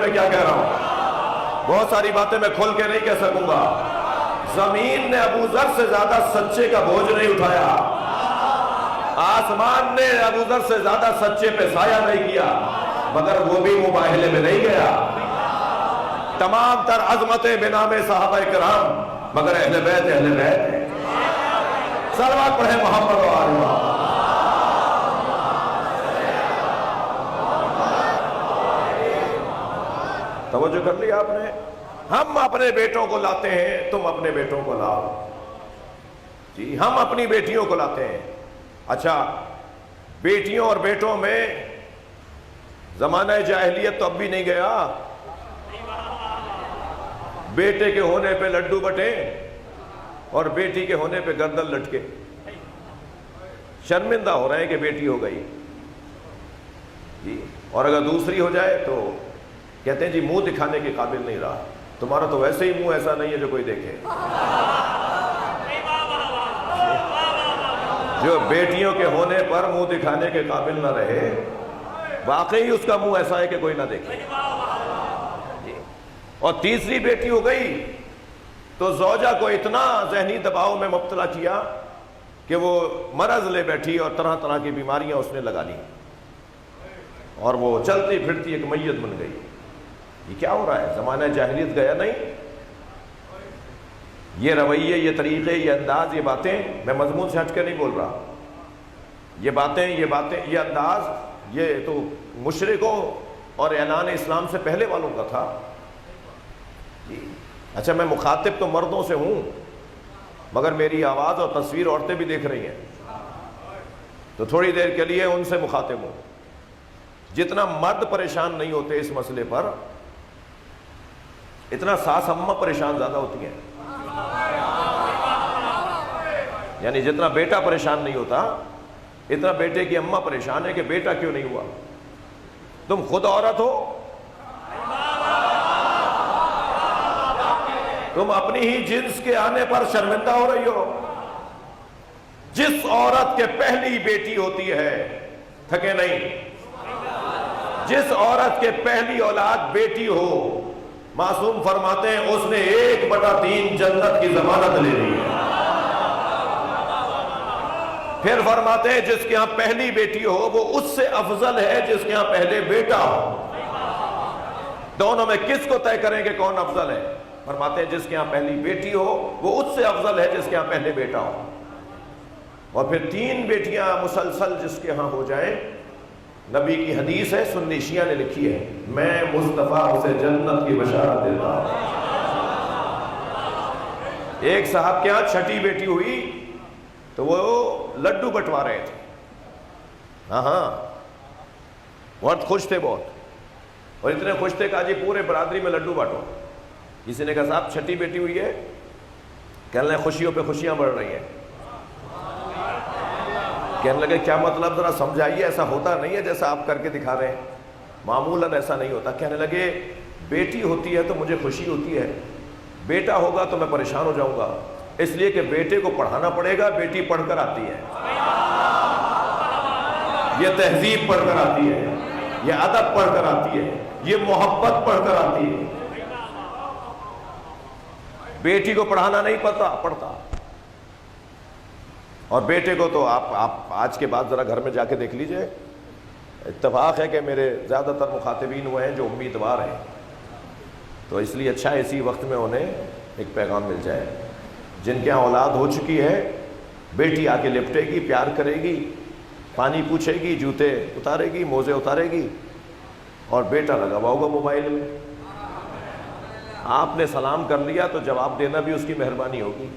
میں کیا کہہ رہا ہوں؟ بہت ساری باتیں میں کھول کے نہیں کہہ سکوں گا۔ زمین نے ابو ذر سے زیادہ سچے کا بوجھ نہیں اٹھایا، آسمان نے ابو ذر سے زیادہ سچے پہ سایہ نہیں کیا، مگر وہ بھی مباہلے میں نہیں گیا۔ تمام تر عظمتیں بنام صحابہ کرام، مگر اہل بیت ہیں۔ صلوات پڑھیں محمد و آل محمد۔ توجہ کر لی آپ نے؟ ہم اپنے بیٹوں کو لاتے ہیں، تم اپنے بیٹوں کو لاؤ۔ جی ہم اپنی بیٹیوں کو لاتے ہیں۔ اچھا، بیٹیوں اور بیٹوں میں زمانہ جاہلیت تو اب بھی نہیں گیا۔ بیٹے کے ہونے پہ لڈو بٹے اور بیٹی کے ہونے پہ گردن لٹکے، شرمندہ ہو رہے ہیں کہ بیٹی ہو گئی جی، اور اگر دوسری ہو جائے تو کہتے ہیں جی منہ دکھانے کے قابل نہیں رہا، تمہارا تو ویسے ہی منہ ایسا نہیں ہے جو کوئی دیکھے۔ جو بیٹیوں کے ہونے پر منہ دکھانے کے قابل نہ رہے، واقعی اس کا منہ ایسا ہے کہ کوئی نہ دیکھے۔ اور تیسری بیٹی ہو گئی تو زوجہ کو اتنا ذہنی دباؤ میں مبتلا کیا کہ وہ مرض لے بیٹھی اور طرح طرح کی بیماریاں اس نے لگا لی، اور وہ چلتی پھرتی ایک میت بن گئی۔ یہ کیا ہو رہا ہے؟ زمانہ جاہلیت گیا نہیں؟ یہ رویے، یہ طریقے، یہ انداز، یہ باتیں، میں مضمون سے ہٹ کے نہیں بول رہا، یہ باتیں، یہ انداز، یہ تو مشرکوں اور اعلان اسلام سے پہلے والوں کا تھا۔ اچھا، میں مخاطب تو مردوں سے ہوں، مگر میری آواز اور تصویر عورتیں بھی دیکھ رہی ہیں، تو تھوڑی دیر کے لیے ان سے مخاطب ہوں۔ جتنا مرد پریشان نہیں ہوتے اس مسئلے پر، اتنا ساس اماں پریشان زیادہ ہوتی ہیں۔ یعنی جتنا بیٹا پریشان نہیں ہوتا، اتنا بیٹے کی اماں پریشان ہے کہ بیٹا کیوں نہیں ہوا۔ تم خود عورت ہو، تم اپنی ہی جنس کے آنے پر شرمندہ ہو رہی ہو۔ جس عورت کے پہلی بیٹی ہوتی ہے، تھکے نہیں، جس عورت کے پہلی اولاد بیٹی ہو، معصوم فرماتے ہیں اس نے 1/3 جنت کی ضمانت لے لی ہے۔ پھر فرماتے ہیں جس کے ہاں پہلی بیٹی ہو وہ اس سے افضل ہے جس کے ہاں پہلے بیٹا ہو۔ دونوں میں کس کو طے کریں کہ کون افضل ہے؟ فرماتے ہیں جس کے ہاں پہلی بیٹی ہو وہ اس سے افضل ہے جس کے ہاں پہلے بیٹا ہو۔ اور پھر 3 بیٹیاں مسلسل جس کے ہاں ہو جائیں، نبی کی حدیث ہے، سنی شیعہ نے لکھی ہے، میں مصطفیٰ اسے جنت کی بشارت دیتا ہوں۔ ایک صاحب کے ہاں 6ٹھی بیٹی ہوئی تو وہ لڈو بٹوا رہے تھے، ہاں بہت خوش تھے، بہت، اور اتنے خوش تھے کہا جی پورے برادری میں لڈو بانٹو۔ کسی نے کہا صاحب 6ٹھی بیٹی ہوئی ہے، کہنے لگے خوشیوں پہ خوشیاں بڑھ رہی ہیں۔ کہنے لگے کیا مطلب، ذرا سمجھائیے، ایسا ہوتا نہیں ہے جیسا آپ کر کے دکھا رہے ہیں، معمولاً ایسا نہیں ہوتا۔ کہنے لگے بیٹی ہوتی ہے تو مجھے خوشی ہوتی ہے، بیٹا ہوگا تو میں پریشان ہو جاؤں گا، اس لیے کہ بیٹے کو پڑھانا پڑے گا، بیٹی پڑھ کر آتی ہے، یہ تہذیب پڑھ کر آتی ہے، یہ ادب پڑھ کر آتی ہے، یہ محبت پڑھ کر آتی ہے۔ بیٹی کو پڑھانا نہیں پڑتا، اور بیٹے کو تو آپ آج کے بعد ذرا گھر میں جا کے دیکھ لیجئے، اتفاق ہے کہ میرے زیادہ تر مخاطبین ہوئے ہیں جو امیدوار ہیں، تو اس لیے اچھا ہے اسی وقت میں انہیں ایک پیغام مل جائے۔ جن کے ہاں اولاد ہو چکی ہے، بیٹی آ کے لپٹے گی، پیار کرے گی، پانی پوچھے گی، جوتے اتارے گی، موزے اتارے گی، اور بیٹا لگا ہوا ہوگا موبائل میں۔ آپ نے سلام کر لیا تو جواب دینا بھی اس کی مہربانی ہوگی۔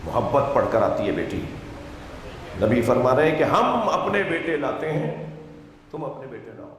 محبت پڑھ کر آتی ہے بیٹی۔ نبی فرما رہے ہیں کہ ہم اپنے بیٹے لاتے ہیں، تم اپنے بیٹے لاؤ۔